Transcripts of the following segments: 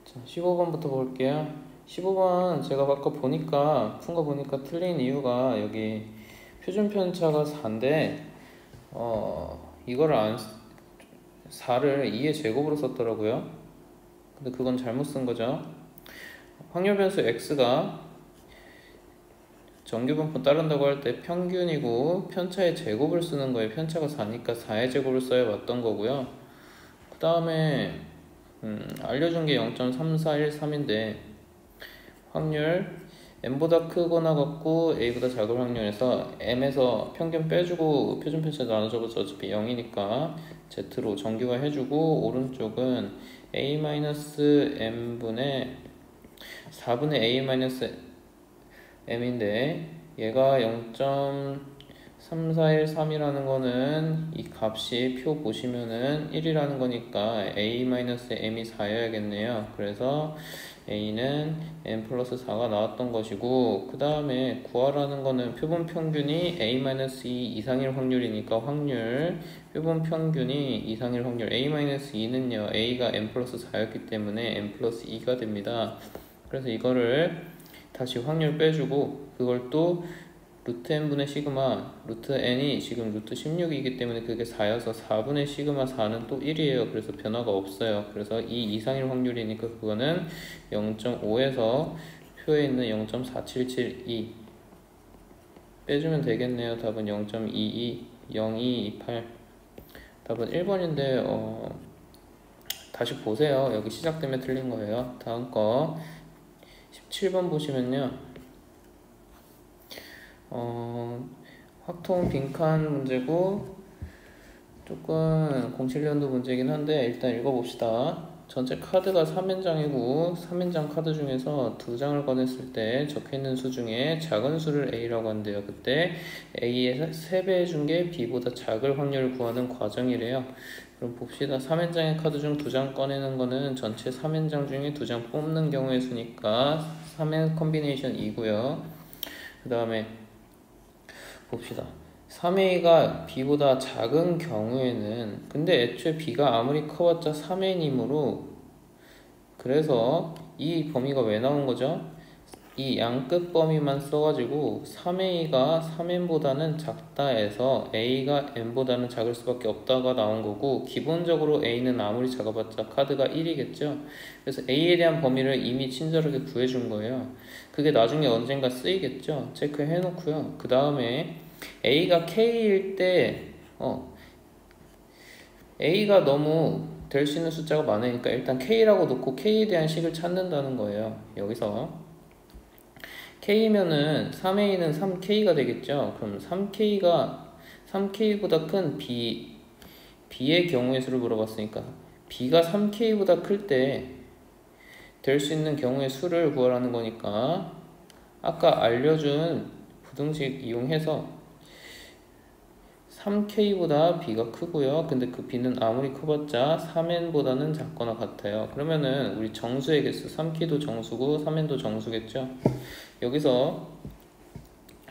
자, 15번부터 볼게요. 15번 제가 아까 보니까 푼 거 보니까 틀린 이유가 여기 표준 편차가 4인데 이거를 4를 2의 제곱으로 썼더라고요. 근데 그건 잘못 쓴 거죠. 확률 변수 x가 정규 분포 따른다고 할 때 평균이고 편차의 제곱을 쓰는 거예요. 편차가 4니까 4의 제곱을 써야 맞던 거고요. 그 다음에 알려준 게 0.3413인데 확률 m보다 크거나 같고 a보다 작을 확률에서 m에서 평균 빼주고 표준 편차 나눠줘서 어차피 0이니까 z로 정규화 해주고 오른쪽은 a-m분의 4분의 a-m인데 얘가 0.3413이라는 거는 이 값이 표 보시면은 1이라는 거니까 a-m이 4여야겠네요. 그래서 a는 m 플러스 4가 나왔던 것이고, 그 다음에 구하라는 거는 표본 평균이 a-2 이상일 확률이니까 확률 표본 평균이 이상일 확률 a-2는요 a가 m 플러스 4였기 때문에 m 플러스 2가 됩니다. 그래서 이거를 다시 확률 빼주고 그걸 또 루트 n분의 시그마, 루트 n이 지금 루트 16이기 때문에 그게 4여서 4분의 시그마 4는 또 1이에요. 그래서 변화가 없어요. 그래서 2 이상일 확률이니까 그거는 0.5에서 표에 있는 0.4772 빼주면 되겠네요. 답은 0.22, 0228. 답은 1번인데 다시 보세요. 여기 시작 때문에 틀린 거예요. 다음 거 17번 보시면요. 확통 빈칸 문제고 조금 07년도 문제긴 한데 일단 읽어봅시다. 전체 카드가 3연장이고 3연장 카드 중에서 2장을 꺼냈을 때 적혀있는 수 중에 작은 수를 A라고 한대요. 그때 A의 3배 해준 게 B보다 작을 확률을 구하는 과정이래요. 그럼 봅시다. 3연장의 카드 중 2장 꺼내는 거는 전체 3연장 중에 2장 뽑는 경우의 수니까 3의 컨비네이션 2고요. 그 다음에 봅시다. 3A가 B보다 작은 경우에는 근데 애초에 B가 아무리 커봤자 3N이므로 그래서 이 범위가 왜 나온 거죠? 이 양끝 범위만 써가지고 3A가 3N보다는 작다 해서 A가 N보다는 작을 수밖에 없다가 나온 거고, 기본적으로 A는 아무리 작아봤자 카드가 1이겠죠. 그래서 A에 대한 범위를 이미 친절하게 구해준 거예요. 그게 나중에 언젠가 쓰이겠죠. 체크해 놓고요. 그 다음에 A가 K일 때 A가 너무 될 수 있는 숫자가 많으니까 일단 K라고 놓고 K에 대한 식을 찾는다는 거예요. 여기서 K면은 3A는 3K가 되겠죠. 그럼 3K보다 큰 B의 경우의 수를 물어봤으니까 B가 3K보다 클 때 될 수 있는 경우의 수를 구하라는 거니까 아까 알려준 부등식 이용해서 3K보다 B가 크고요. 근데 그 B는 아무리 커봤자 3N보다는 작거나 같아요. 그러면은 우리 정수의 개수 3K도 정수고 3N도 정수겠죠. 여기서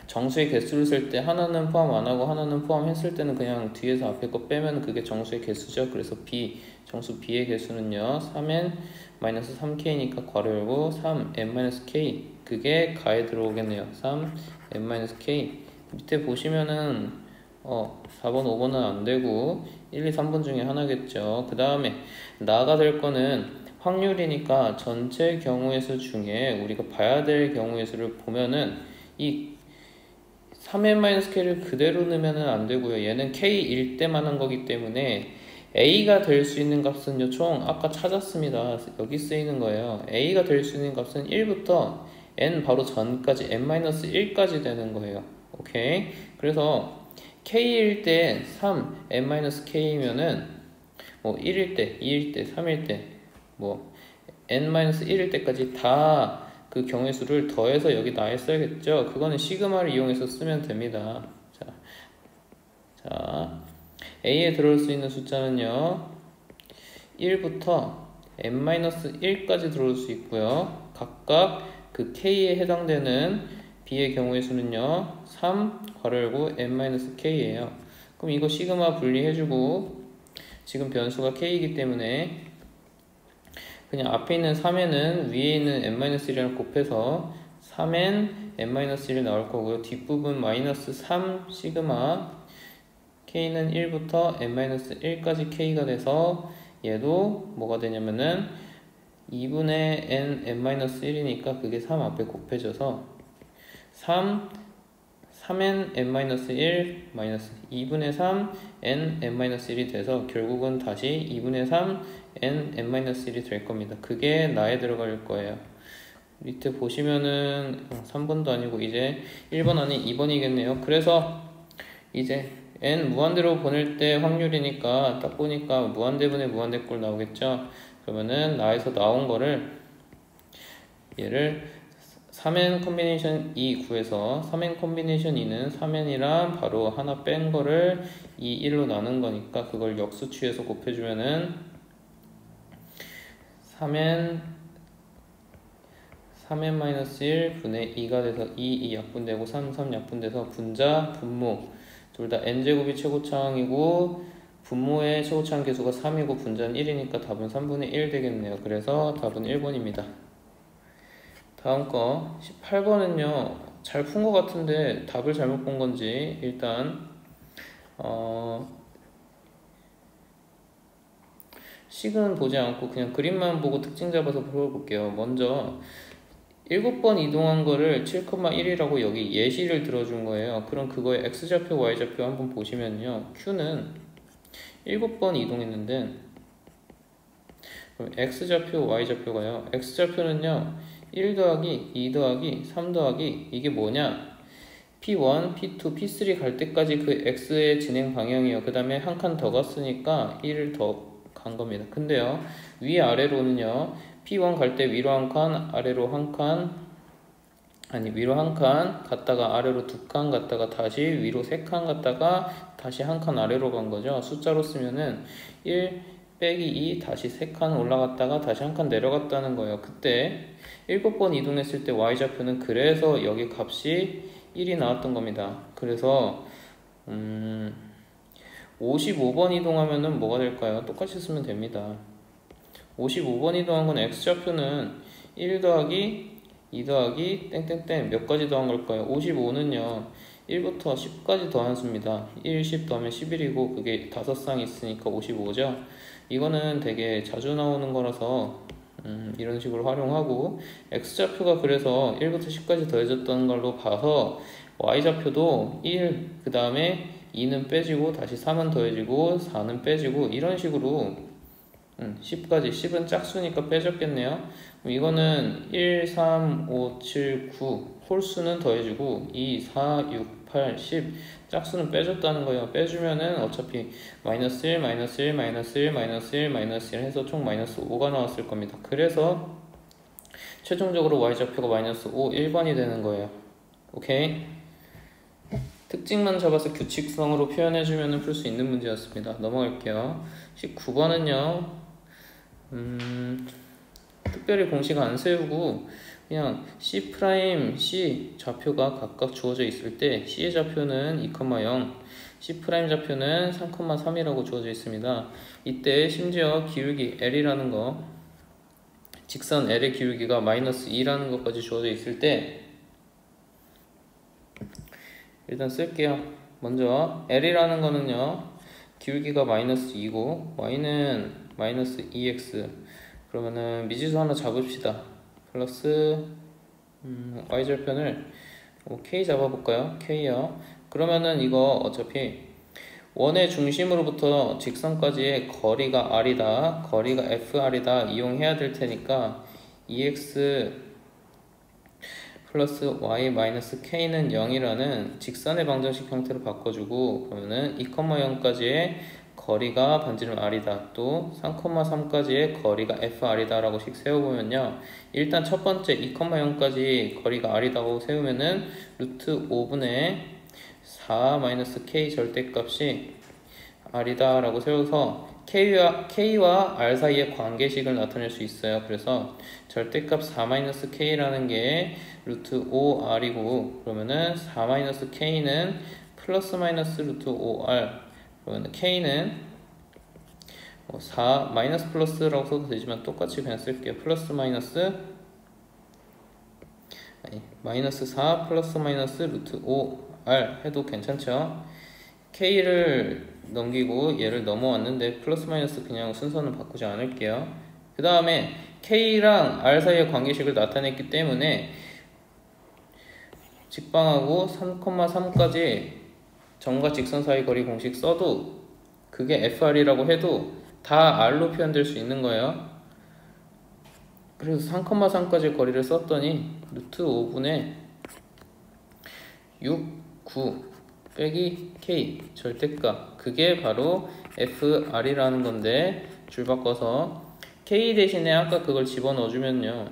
정수의 개수를 쓸 때 하나는 포함 안 하고 하나는 포함했을 때는 그냥 뒤에서 앞에 거 빼면 그게 정수의 개수죠. 그래서 정수 B의 개수는요 3N-3K니까 괄호 열고 3N-K 그게 가에 들어오겠네요. 3N-K 밑에 보시면은 4번 5번은 안 되고 1, 2, 3번 중에 하나겠죠. 그 다음에 나가 될 거는 확률이니까 전체 경우의 수 중에 우리가 봐야 될 경우의 수를 보면은 이 3n-k를 그대로 넣으면 안 되고요. 얘는 k일 때만 한 거기 때문에 a가 될 수 있는 값은요 총 아까 찾았습니다. 여기 쓰이는 거예요. a가 될 수 있는 값은 1부터 n 바로 전까지 n-1까지 되는 거예요. 오케이. 그래서 k일 때 3 n-k면은 1일 때, 2일 때, 3일 때 n-1일 때까지 다 그 경우의 수를 더해서 여기 나에 써야겠죠. 그거는 시그마를 이용해서 쓰면 됩니다. 자, A에 들어올 수 있는 숫자는요 1부터 n-1까지 들어올 수 있고요. 각각 그 K에 해당되는 B의 경우의 수는요 3 괄호 열고 n-K예요. 그럼 이거 시그마 분리해주고 지금 변수가 K이기 때문에 그냥 앞에 있는 3n은 위에 있는 n-1이랑 곱해서 3n n-1 나올 거고요. 뒷부분 마이너스 3 시그마 k는 1부터 n-1까지 k가 돼서 얘도 뭐가 되냐면은 2분의 n n-1이니까 그게 3 앞에 곱해져서 3n n-1 마이너스 2분의 3 n n-1이 돼서 결국은 다시 2분의 3 n n-1이 될 겁니다. 그게 나에 들어갈 거예요. 밑에 보시면은 3번도 아니고 이제 1번 아닌 2번이겠네요. 그래서 이제 n 무한대로 보낼 때 확률이니까 딱 보니까 무한대분의 무한대꼴 나오겠죠. 그러면은 나에서 나온 거를 얘를 3n 콤비네이션 2 구해서 3n 콤비네이션 2는 3n이랑 바로 하나 뺀 거를 2, 1로 나눈 거니까 그걸 역수 취해서 곱해주면은 3n-1 분의 2가 돼서 2 약분되고 3 약분돼서 분자, 분모 둘 다 n제곱이 최고차항이고 분모의 최고차항 계수가 3이고 분자는 1이니까 답은 3분의 1 되겠네요. 그래서 답은 1번입니다. 다음 거 18번은요 잘 푼 것 같은데 답을 잘못 본 건지 일단 식은 보지 않고 그냥 그림만 보고 특징 잡아서 풀어볼게요. 먼저 7번 이동한 거를 7,1이라고 여기 예시를 들어준 거예요. 그럼 그거의 x좌표, y좌표 한번 보시면요. q는 7번 이동했는데 그럼 x좌표, y좌표가요. x좌표는요. 1 더하기 2 더하기 3 더하기 이게 뭐냐? P1, P2, P3 갈 때까지 그 x의 진행 방향이에요. 그 다음에 한 칸 더 갔으니까 1을 더 간 겁니다. 근데요. 위아래로는요. P1 갈 때 위로 한 칸, 아래로 한 칸, 아니 위로 한 칸 갔다가 아래로 두 칸 갔다가 다시 위로 세 칸 갔다가 다시 한 칸 아래로 간 거죠. 숫자로 쓰면은 1 빼기 2 다시 세 칸 올라갔다가 다시 한 칸 내려갔다는 거예요. 그때 7번 이동했을 때 y좌표는 그래서 여기 값이 1이 나왔던 겁니다. 그래서 55번 이동하면은 뭐가 될까요? 똑같이 쓰면 됩니다. 55번 이동한 건 x좌표는 1 더하기 2 더하기 땡땡땡 몇 가지 더한 걸까요? 55는요 1부터 10까지 더한 수입니다. 1, 10 더하면 11이고 그게 5쌍 있으니까 55죠. 이거는 되게 자주 나오는 거라서 이런 식으로 활용하고 x좌표가 그래서 1부터 10까지 더해졌던 걸로 봐서 y좌표도 1, 그 다음에 2는 빼지고 다시 3은 더해지고 4는 빼지고 이런 식으로 10까지 10은 짝수니까 빼졌겠네요. 그럼 이거는 1, 3, 5, 7, 9 홀수는 더해지고 2, 4, 6, 8, 10 짝수는 빼줬다는 거예요. 빼주면은 어차피 마이너스 1, 마이너스 1, 마이너스 1, 마이너스 1, 마이너스 1 해서 총 마이너스 5가 나왔을 겁니다. 그래서 최종적으로 y좌표가 마이너스 5, 1번이 되는 거예요. 오케이? 특징만 잡아서 규칙성으로 표현해주면 풀 수 있는 문제였습니다. 넘어갈게요. 19번은요 특별히 공식 안 세우고 그냥 C', C 좌표가 각각 주어져 있을 때 C의 좌표는 2,0, C' 좌표는 3,3이라고 주어져 있습니다. 이때 심지어 기울기 L이라는 거 직선 L의 기울기가 마이너스 2라는 것까지 주어져 있을 때 일단 쓸게요. 먼저 L이라는 거는요 기울기가 마이너스 2고 Y는 마이너스 2x 그러면은 미지수 하나 잡읍시다. 플러스 y절편을 k 잡아볼까요? k요. 그러면은 이거 어차피 원의 중심으로부터 직선까지의 거리가 r이다. 거리가 fr이다. 이용해야 될 테니까 2x 플러스 y 마이너스 k는 0이라는 직선의 방정식 형태로 바꿔주고 그러면은 2,0까지의 거리가 반지름 r이다. 또 3,3까지의 거리가 fr이다 라고 식 세워보면요. 일단 첫 번째 2,0까지 거리가 r이라고 세우면은 루트 5분의 4 마이너스 k 절대값이 r이다 라고 세워서 k와 r 사이의 관계식을 나타낼 수 있어요. 그래서 절대값 4-k라는 게 루트 5r이고 그러면은 4-k는 플러스 마이너스 루트 5r 그러면 k는 4 마이너스 플러스라고 써도 되지만 똑같이 그냥 쓸게요. 플러스 마이너스 마이너스 4 플러스 마이너스 루트 5r 해도 괜찮죠. k를 넘기고 얘를 넘어왔는데 플러스 마이너스 그냥 순서는 바꾸지 않을게요. 그 다음에 k랑 r 사이의 관계식을 나타냈기 때문에 직방하고 3,3까지 점과 직선 사이 거리 공식 써도 그게 fr이라고 해도 다 r로 표현될 수 있는 거예요. 그래서 3,3까지 거리를 썼더니 루트 5분의 6, 9 빼기 k 절대값, 그게 바로 fr이라는 건데, 줄 바꿔서 k 대신에 아까 그걸 집어넣어주면요,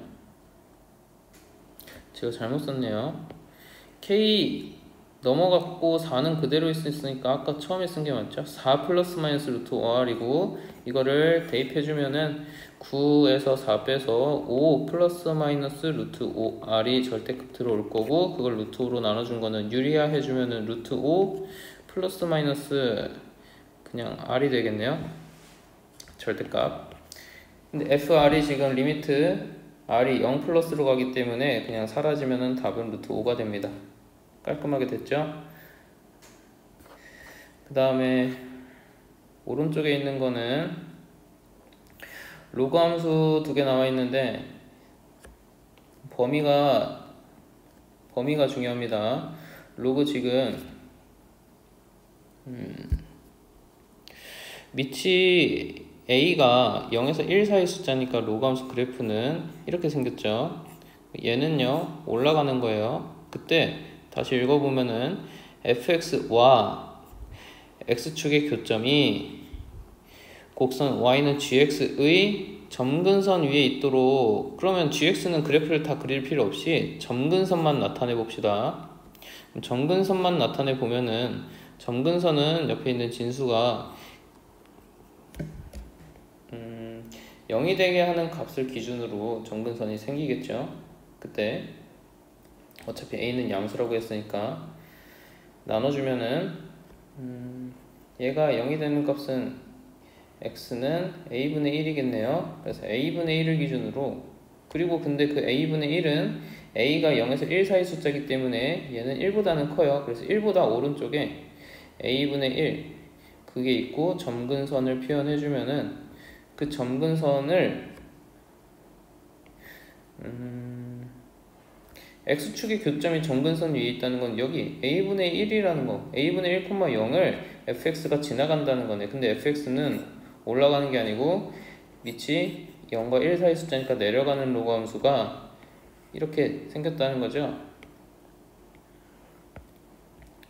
제가 잘못 썼네요. k 넘어갔고 4는 그대로 있으니까 아까 처음에 쓴 게 맞죠? 4 플러스 마이너스 루트 5r이고, 이거를 대입해주면은 9에서 4 빼서 5 플러스 마이너스 루트 5r이 절대값 들어올 거고, 그걸 루트 5로 나눠준 거는 유리화 해주면은 루트 5 플러스 마이너스 그냥 r이 되겠네요. 절대값. 근데 fr이 지금 리미트 r이 0 플러스로 가기 때문에 그냥 사라지면은 답은 루트 5가 됩니다. 깔끔하게 됐죠? 그 다음에 오른쪽에 있는 거는 로그 함수 두 개 나와 있는데 범위가 중요합니다. 로그 지금 밑이 a가 0에서 1 사이 숫자니까 로그 함수 그래프는 이렇게 생겼죠. 얘는요 올라가는 거예요. 그때 다시 읽어보면은 fx와 x축의 교점이 곡선 y는 gx의 점근선 위에 있도록, 그러면 gx는 그래프를 다 그릴 필요 없이 점근선만 나타내 봅시다. 점근선만 나타내 보면은 점근선은 옆에 있는 진수가 0이 되게 하는 값을 기준으로 점근선이 생기겠죠. 그때 어차피 a는 양수라고 했으니까 나눠주면은 얘가 0이 되는 값은 x는 a분의 1이겠네요. 그래서 a분의 1을 기준으로, 그리고 근데 그 a분의 1은 a가 0에서 1 사이 숫자이기 때문에 얘는 1보다는 커요. 그래서 1보다 오른쪽에 a분의 1 그게 있고, 점근선을 표현해주면은 그 점근선을 x축의 교점이 점근선 위에 있다는 건 여기 a분의 1이라는 거, a분의 1,0을 fx가 지나간다는 거네. 근데 fx는 올라가는 게 아니고 밑이 0과 1 사이 숫자니까 내려가는 로그 함수가 이렇게 생겼다는 거죠.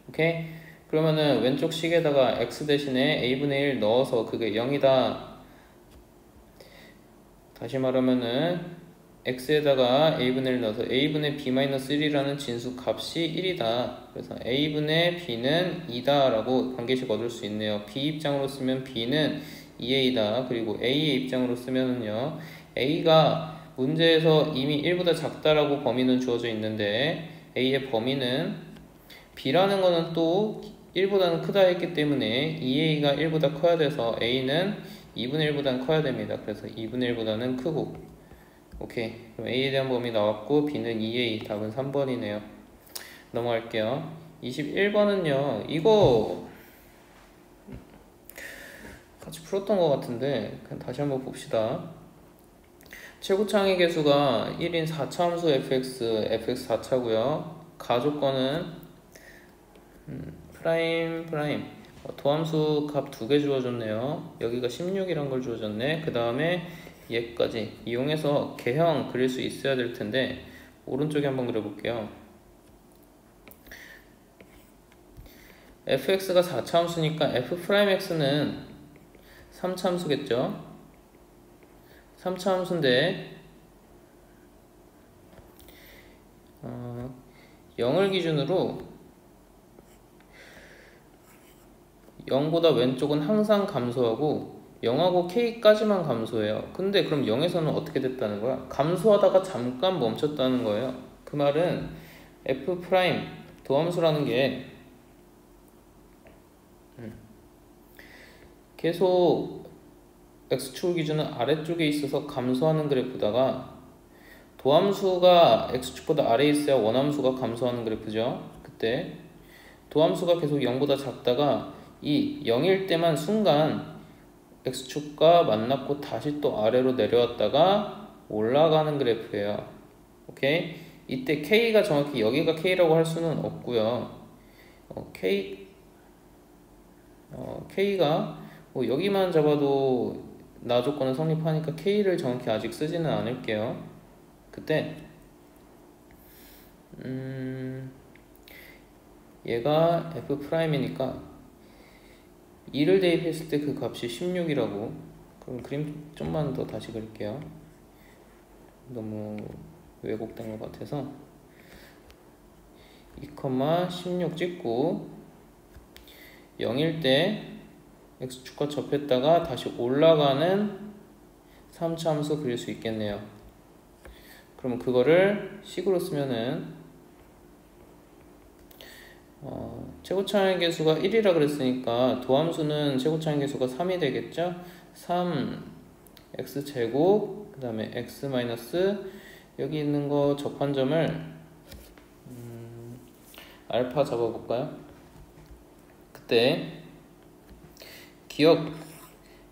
오케이? 그러면은 왼쪽 식에다가 x 대신에 a분의 1 넣어서 그게 0이다. 다시 말하면은 x에다가 a분의 1 넣어서 a분의 b-1이라는 진수 값이 1이다. 그래서 a분의 b는 2다 라고 관계식 얻을 수 있네요. b 입장으로 쓰면 b는 2a다. 그리고 a의 입장으로 쓰면은요, a가 문제에서 이미 1보다 작다라고 범위는 주어져 있는데 a의 범위는 b라는 거는 또 1보다는 크다 했기 때문에 2a가 1보다 커야 돼서 a는 2분의 1보다는 커야 됩니다. 그래서 2분의 1보다는 크고, 오케이. 그럼 a에 대한 범위 나왔고 b는 2a, 답은 3번이네요. 넘어갈게요. 21번은요 이거 같이 풀었던 것 같은데 그냥 다시 한번 봅시다. 최고창의 개수가 1인 4차 함수 fx 4차고요 가조건은 프라임 도함수 값 2개 주어졌네요. 여기가 16이란 걸 주어졌네. 그 다음에 얘까지 이용해서 개형 그릴 수 있어야 될 텐데 오른쪽에 한번 그려볼게요. fx가 4차 함수니까 f'x는 3차 함수겠죠. 3차 함수인데 0을 기준으로 0보다 왼쪽은 항상 감소하고 0하고 k까지만 감소해요. 근데 그럼 0에서는 어떻게 됐다는 거야? 감소하다가 잠깐 멈췄다는 거예요. 그 말은 f' 도함수라는 게 계속 x축을 기준은 아래쪽에 있어서 감소하는 그래프다가 도함수가 x축보다 아래에 있어야 원함수가 감소하는 그래프죠. 그때 도함수가 계속 0보다 작다가 이 0일 때만 순간 x축과 만났고 다시 또 아래로 내려왔다가 올라가는 그래프예요. 오케이? 이때 k가 정확히 여기가 k라고 할 수는 없고요. k가 뭐 여기만 잡아도 나 조건은 성립하니까 k를 정확히 아직 쓰지는 않을게요. 그때 얘가 f'이니까 2를 대입했을 때 그 값이 16이라고. 그럼 그림 좀만 더 다시 그릴게요. 너무 왜곡된 것 같아서 2,16 찍고 0일 때 x축과 접했다가 다시 올라가는 3차 함수 그릴 수 있겠네요. 그러면 그거를 식으로 쓰면은 최고차항의 개수가 1이라 그랬으니까 도함수는 최고차항의 개수가 3이 되겠죠? 3x제곱 그 다음에 x 마이너스 여기 있는 거 접한 점을 알파 잡아볼까요? 그때 기억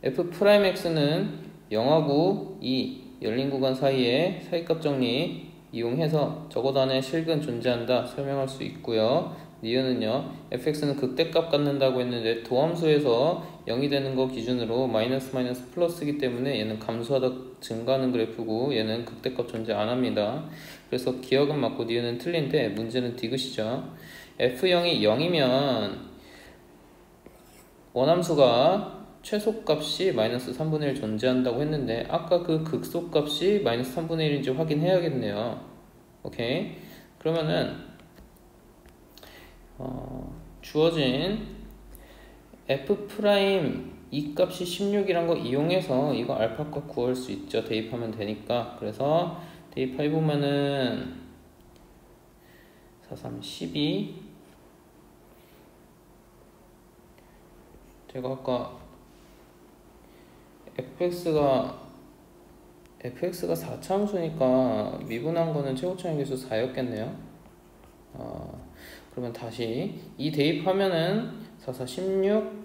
f'x는 0하고 2 열린 구간 사이에 사이값 정리 이용해서 적어단에 실근 존재한다 설명할 수 있고요. 이유는요, fx는 극대값 갖는다고 했는데 도함수에서 0이 되는 거 기준으로 마이너스 플러스이기 때문에 얘는 감소하다 증가하는 그래프고 얘는 극대값 존재 안 합니다. 그래서 기억은 맞고 니은은 틀린데 문제는 디귿이죠. f0이 0이면 원함수가 최소값이 마이너스 3분의 1 존재한다고 했는데 아까 그 극소값이 마이너스 3분의 1인지 확인해야겠네요. 오케이? 그러면은 주어진 f' 이 값이 16이란 거 이용해서 이거 알파값 구할 수 있죠. 대입하면 되니까. 그래서 대입해보면은 4, 3, 12 제가 아까 fx가 4차 함수니까 미분한 거는 최고차항 계수 4였겠네요. 그러면 다시 이 대입하면은 4, 4, 16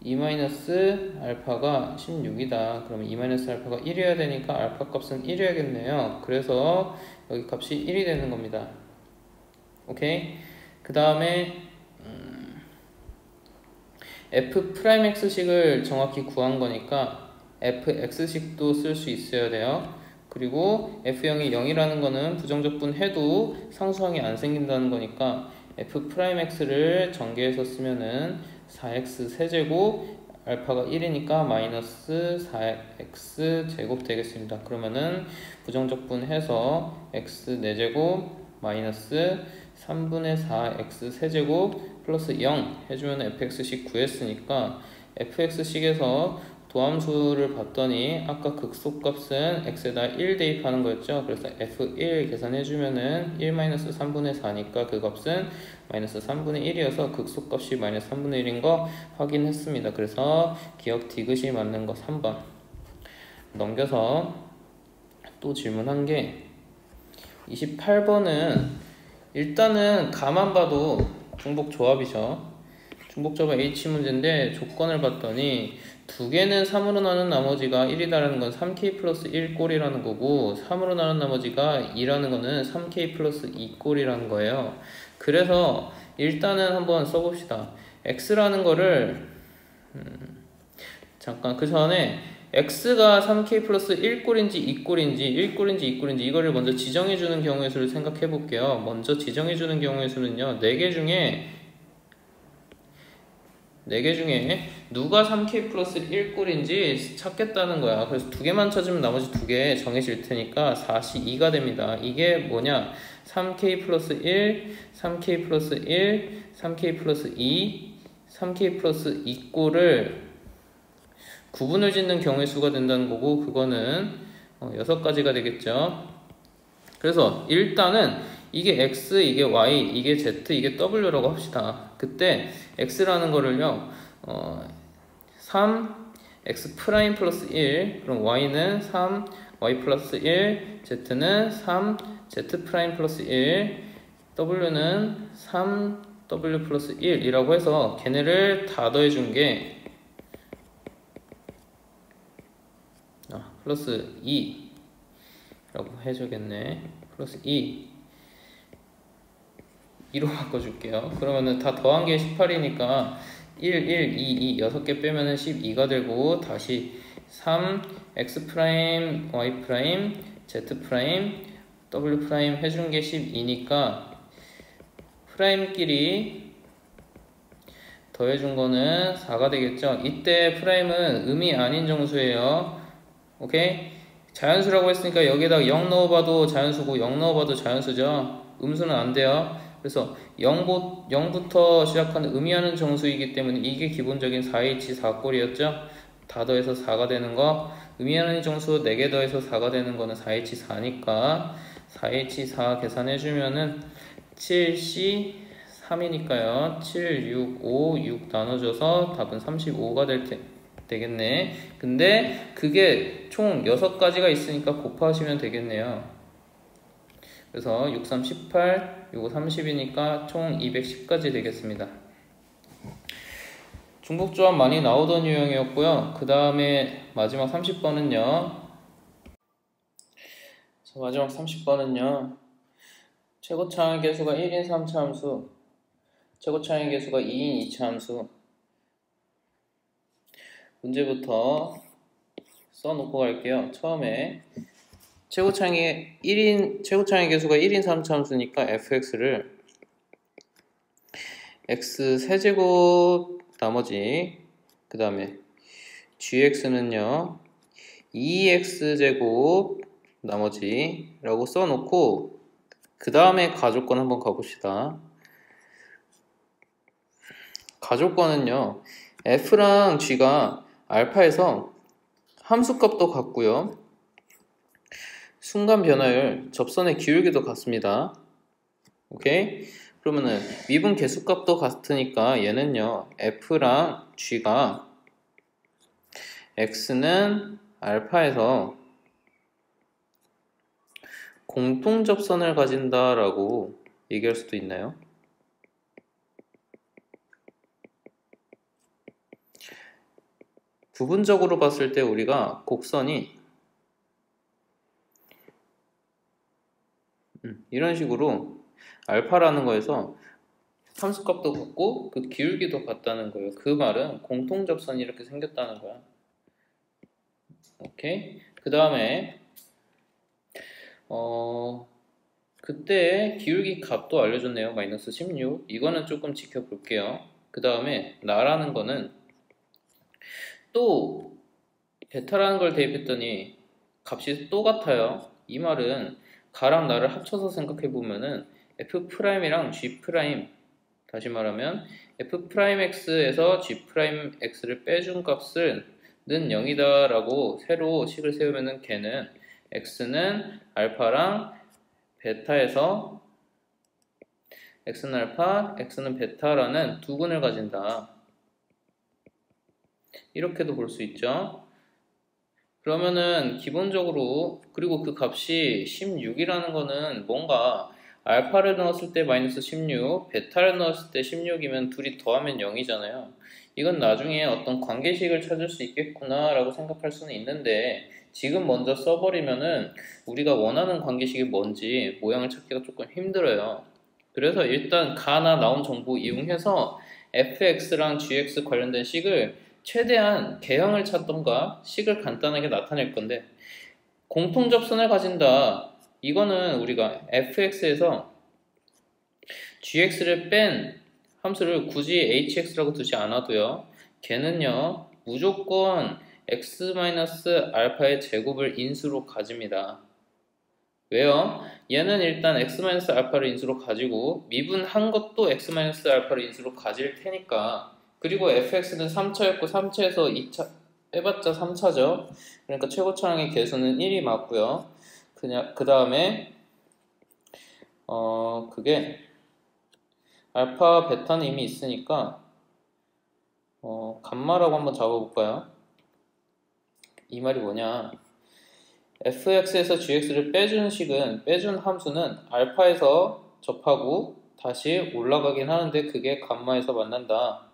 2 마이너스 알파가 16이다. 그러면 2 마이너스 알파가 1이어야 되니까 알파 값은 1이어야겠네요. 그래서 여기 값이 1이 되는 겁니다. 오케이? 그 다음에 f'x식을 정확히 구한 거니까 fx식도 쓸 수 있어야 돼요. 그리고 f0이 0이라는 거는 부정적분 해도 상수항이 안 생긴다는 거니까 f'x를 전개해서 쓰면은 4x 세제곱 알파가 1이니까 마이너스 4x 제곱 되겠습니다. 그러면은 부정적분 해서 x 4제곱 마이너스 3분의 4x 세제곱 플러스 0 해주면 fx식 구했으니까 fx식에서 도함수를 봤더니 아까 극소값은 x에다 1 대입하는 거였죠. 그래서 f1 계산해주면은 1-3분의 4니까 그 값은 마이너스 3분의 1이어서 극소값이 마이너스 3분의 1인 거 확인했습니다. 그래서 기억 디귿이 맞는 거 3번. 넘겨서 또 질문한 게 28번은 일단은 가만 봐도 중복 조합이죠. 중복 조합 H 문제인데 조건을 봤더니 두 개는 3으로 나눈 나머지가 1이다라는 건 3k 플러스 1 꼴이라는 거고 3으로 나눈 나머지가 2라는 거는 3k 플러스 2 꼴이라는 거예요. 그래서 일단은 한번 써봅시다. x라는 거를 잠깐 그 전에 x가 3k 플러스 1꼴인지 2꼴인지 1꼴인지 2꼴인지 이거를 먼저 지정해주는 경우의 수를 생각해 볼게요. 먼저 지정해주는 경우의 수는요 4개 중에 누가 3k 플러스 1꼴인지 찾겠다는 거야. 그래서 두 개만 찾으면 나머지 두 개 정해질 테니까 4시 2가 됩니다. 이게 뭐냐 3k 플러스 1, 3k 플러스 1, 3k 플러스 2, 3k 플러스 2꼴을 구분을 짓는 경우의 수가 된다는 거고 그거는 6가지가 되겠죠. 그래서 일단은 이게 x, 이게 y, 이게 z, 이게 w라고 합시다. 그때 x라는 거를요 3, x 프라임 플러스 1, 그럼 y는 3, y 플러스 1, z는 3, z 프라임 플러스 1, w는 3, w 플러스 1 이라고 해서 걔네를 다 더해준 게 플러스 2 라고 해줘야겠네. 플러스 2로 바꿔줄게요. 그러면은 다 더한 게 18이니까 1, 1, 2, 2 6개 빼면은 12가 되고, 다시 3, x 프라임, y 프라임, z 프라임, w 프라임 해준 게 12니까 프라임끼리 더해준 거는 4가 되겠죠. 이때 프라임은 음이 아닌 정수예요. 오케이? 자연수라고 했으니까 여기에다 0 넣어봐도 자연수고 0 넣어봐도 자연수죠. 음수는 안 돼요. 그래서 0부터 시작하는 의미하는 정수이기 때문에 이게 기본적인 4H 4꼴이었죠. 다 더해서 4가 되는 거. 의미하는 정수 4개 더해서 4가 되는 거는 4H 4니까 4H 4 계산해주면은 7C 3이니까요. 7, 6, 5, 6 나눠줘서 답은 35가 되겠네. 근데 그게 총 6가지가 있으니까 곱하시면 되겠네요. 그래서 6, 3, 18, 요거 30이니까 총 210까지 되겠습니다. 중복조합 많이 나오던 유형이었고요. 그 다음에 마지막 30번은요. 마지막 30번은요. 최고차항의 개수가 1인 3차 함수, 최고차항의 개수가 2인 2차 함수. 문제부터 써놓고 갈게요. 처음에 최고차항의 개수가 1인 3차 함수니까 fx를 x 세제곱 나머지, 그 다음에 gx는요 2x제곱 나머지 라고 써놓고, 그 다음에 가족권 한번 가봅시다. 가족권은요 f랑 g가 알파에서 함수값도 같고요, 순간 변화율, 접선의 기울기도 같습니다. 오케이? 그러면은 미분 개수값도 같으니까 얘는요 f랑 g가 x는 알파에서 공통 접선을 가진다라고 얘기할 수도 있나요? 부분적으로 봤을 때 우리가 곡선이 이런 식으로 알파라는 거에서 함수값도 같고 그 기울기도 같다는 거예요. 그 말은 공통 접선이 이렇게 생겼다는 거야. 오케이? 그 다음에 그때 기울기 값도 알려줬네요. 마이너스 16. 이거는 조금 지켜볼게요. 그 다음에 나라는 거는 또 베타라는 걸 대입했더니 값이 또 같아요. 이 말은 가랑 나를 합쳐서 생각해보면은 F'이랑 G', 다시 말하면 F'X에서 G'X를 빼준 값은 0이다 라고 새로 식을 세우면은 걔는 X는 알파랑 베타에서 X는 알파, X는 베타라는 두 근을 가진다. 이렇게도 볼 수 있죠. 그러면은 기본적으로, 그리고 그 값이 16이라는 거는 뭔가 알파를 넣었을 때 마이너스 16, 베타를 넣었을 때 16이면 둘이 더하면 0이잖아요. 이건 나중에 어떤 관계식을 찾을 수 있겠구나 라고 생각할 수는 있는데, 지금 먼저 써버리면은 우리가 원하는 관계식이 뭔지 모양을 찾기가 조금 힘들어요. 그래서 일단 가나 나온 정보 이용해서 fx랑 gx 관련된 식을 최대한 개형을 찾던가 식을 간단하게 나타낼 건데, 공통 접선을 가진다. 이거는 우리가 fx에서 gx를 뺀 함수를 굳이 hx라고 두지 않아도요, 걔는요 무조건 x-알파의 제곱을 인수로 가집니다. 왜요? 얘는 일단 x-알파를 인수로 가지고 미분한 것도 x-알파를 인수로 가질 테니까. 그리고 fx는 3차였고 3차에서 2차 해봤자 3차죠. 그러니까 최고차항의 개수는 1이 맞고요. 그냥 그 다음에 그게 알파, 베타는 이미 있으니까 감마라고 한번 잡아볼까요? 이 말이 뭐냐? fx에서 gx를 빼준 함수는 알파에서 접하고 다시 올라가긴 하는데 그게 감마에서 만난다.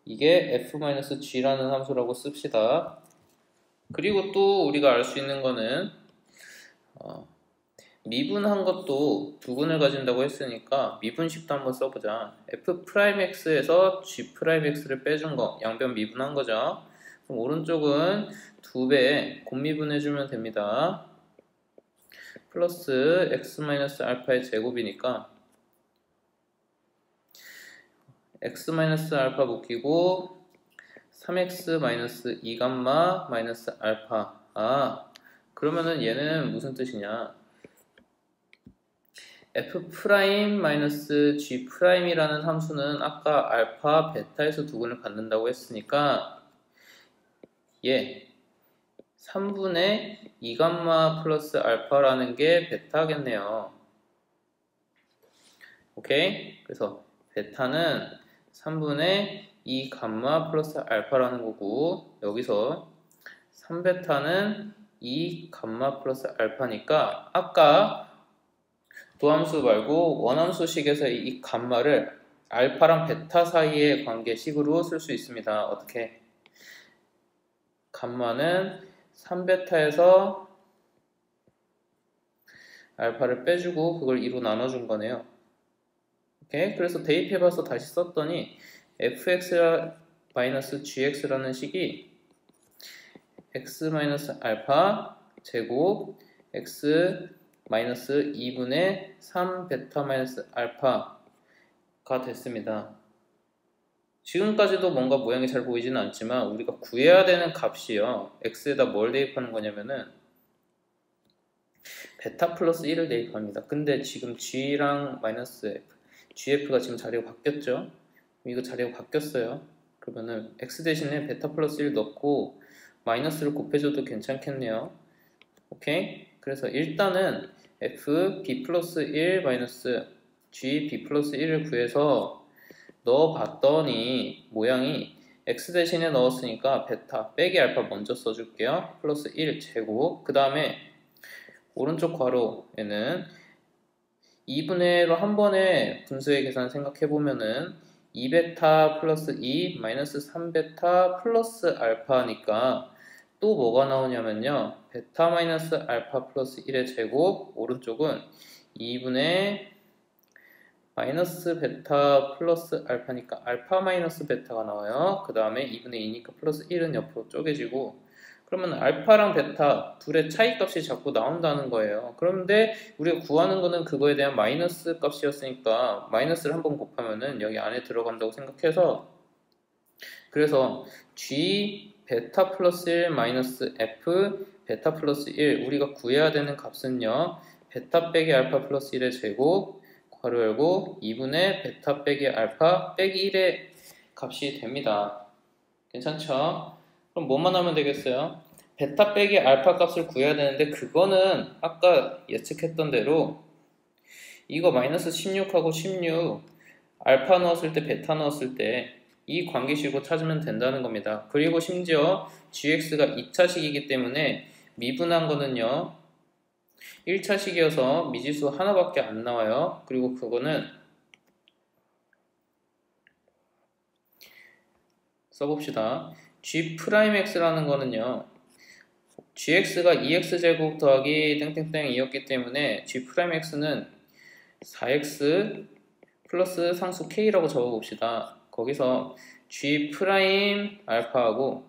이게 f-g라는 함수라고 씁시다. 그리고 또 우리가 알 수 있는 거는 미분한 것도 두근을 가진다고 했으니까 미분식도 한번 써보자. f'x에서 g'x를 빼준 거, 양변 미분한 거죠. 그럼 오른쪽은 2배 곱미분해주면 됩니다. 플러스 x-알파의 제곱이니까 x-알파 묶이고 3x-2감마 마이너스 알파. 그러면은 얘는 무슨 뜻이냐? f'-g'이라는 함수는 아까 알파, 베타에서 두근을 갖는다고 했으니까 얘 3분의 2감마 플러스 알파라는 게 베타겠네요. 오케이? 그래서 베타는 3분의 2감마 플러스 알파라는 거고 여기서 3베타는 2감마 플러스 알파니까 아까 도함수 말고 원함수식에서 이 감마를 알파랑 베타 사이의 관계식으로 쓸 수 있습니다. 어떻게? 감마는 3베타에서 알파를 빼주고 그걸 2로 나눠준 거네요. 오케이? 그래서 대입해봐서 다시 썼더니 fx-gx라는 식이 x-알파 제곱 x-2분의 3베타-알파가 됐습니다. 지금까지도 뭔가 모양이 잘 보이지는 않지만 우리가 구해야 되는 값이요. x에다 뭘 대입하는 거냐면은 베타 플러스 1을 대입합니다. 근데 지금 g랑 마이너스 f, gf가 지금 자리가 바뀌었죠? 이거 자리가 바뀌었어요. 그러면은 x 대신에 베타 플러스 1 넣고 마이너스를 곱해줘도 괜찮겠네요. 오케이? 그래서 일단은 f b 플러스 1 마이너스 g b 플러스 1을 구해서 넣어봤더니 모양이 x 대신에 넣었으니까 베타 빼기 알파 먼저 써줄게요. 플러스 1 제곱. 그 다음에 오른쪽 괄호에는 2분의 1로 한 번에 분수의 계산 생각해보면은 2베타 플러스 2 마이너스 3베타 플러스 알파니까 또 뭐가 나오냐면요. 베타 마이너스 알파 플러스 1의 제곱, 오른쪽은 2분의 마이너스 베타 플러스 알파니까 알파 마이너스 베타가 나와요. 그 다음에 2분의 2니까 플러스 1은 옆으로 쪼개지고 그러면 알파랑 베타 둘의 차이 값이 자꾸 나온다는 거예요. 그런데 우리가 구하는 거는 그거에 대한 마이너스 값이었으니까 마이너스를 한번 곱하면은 여기 안에 들어간다고 생각해서 그래서 G 베타 플러스 1 마이너스 F 베타 플러스 1 우리가 구해야 되는 값은요. 베타 빼기 알파 플러스 1의 제곱 괄호 열고 2분의 베타 빼기 알파 빼기 1의 값이 됩니다. 괜찮죠? 그럼 뭐만 하면 되겠어요? 베타 빼기 알파 값을 구해야 되는데 그거는 아까 예측했던 대로 이거 마이너스 16하고 16 알파 넣었을 때 베타 넣었을 때 이 관계식으로 찾으면 된다는 겁니다. 그리고 심지어 gx가 2차식이기 때문에 미분한 거는요 1차식이어서 미지수 하나밖에 안 나와요. 그리고 그거는 써봅시다. g'x라는 거는요 gx가 2x제곱 더하기 땡땡땡이었기 때문에 g'x는 4x 플러스 상수 k라고 적어봅시다. 거기서 g'알파하고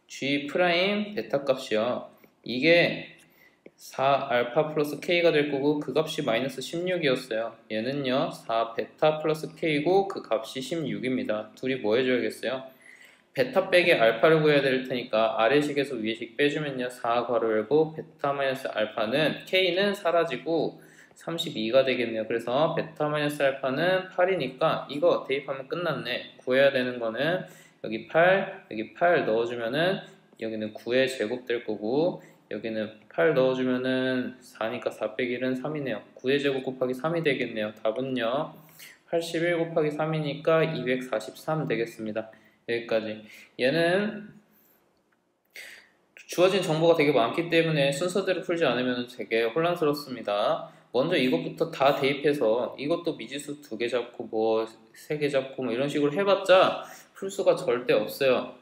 g'베타 값이요. 이게 4알파 플러스 k가 될 거고 그 값이 마이너스 16이었어요. 얘는요 4베타 플러스 k고 그 값이 16입니다. 둘이 뭐 해줘야겠어요? 베타 빼기 알파를 구해야 될 테니까 아래식에서 위에식 빼주면요 4 괄호 열고 베타 마이너스 알파는 k는 사라지고 32가 되겠네요. 그래서 베타 마이너스 알파는 8이니까 이거 대입하면 끝났네. 구해야 되는 거는 여기 8, 여기 8 넣어주면은 여기는 9의 제곱 될 거고 여기는 8 넣어주면은 4니까 4 빼기 1은 3이네요. 9의 제곱 곱하기 3이 되겠네요. 답은요 81 곱하기 3이니까 243 되겠습니다. 여기까지. 얘는 주어진 정보가 되게 많기 때문에 순서대로 풀지 않으면 되게 혼란스럽습니다. 먼저 이것부터 다 대입해서 이것도 미지수 2개 잡고 뭐 3개 잡고 뭐 이런 식으로 해봤자 풀 수가 절대 없어요.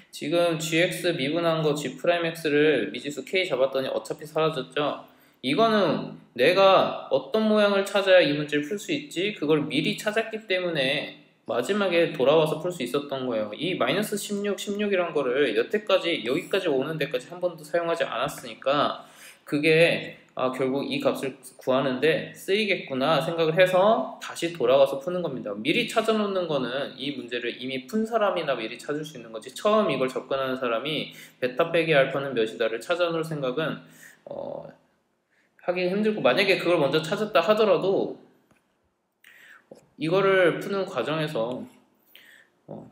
지금 gx 미분한 거 g'x를 미지수 k 잡았더니 어차피 사라졌죠. 이거는 내가 어떤 모양을 찾아야 이 문제를 풀 수 있지? 그걸 미리 찾았기 때문에 마지막에 돌아와서 풀 수 있었던 거예요. 이 마이너스 16, 16이란 거를 여기까지 오는 데까지 한 번도 사용하지 않았으니까 그게 결국 이 값을 구하는데 쓰이겠구나 생각을 해서 다시 돌아와서 푸는 겁니다. 미리 찾아놓는 거는 이 문제를 이미 푼 사람이나 미리 찾을 수 있는 거지, 처음 이걸 접근하는 사람이 베타 빼기 알파는 몇이다를 찾아놓을 생각은 하기 힘들고, 만약에 그걸 먼저 찾았다 하더라도 이거를 푸는 과정에서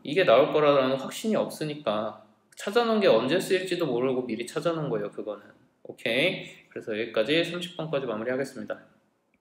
이게 나올 거라는 확신이 없으니까 찾아놓은 게 언제 쓰일지도 모르고 미리 찾아놓은 거예요, 그거는. 오케이. 그래서 여기까지 30번까지 마무리하겠습니다.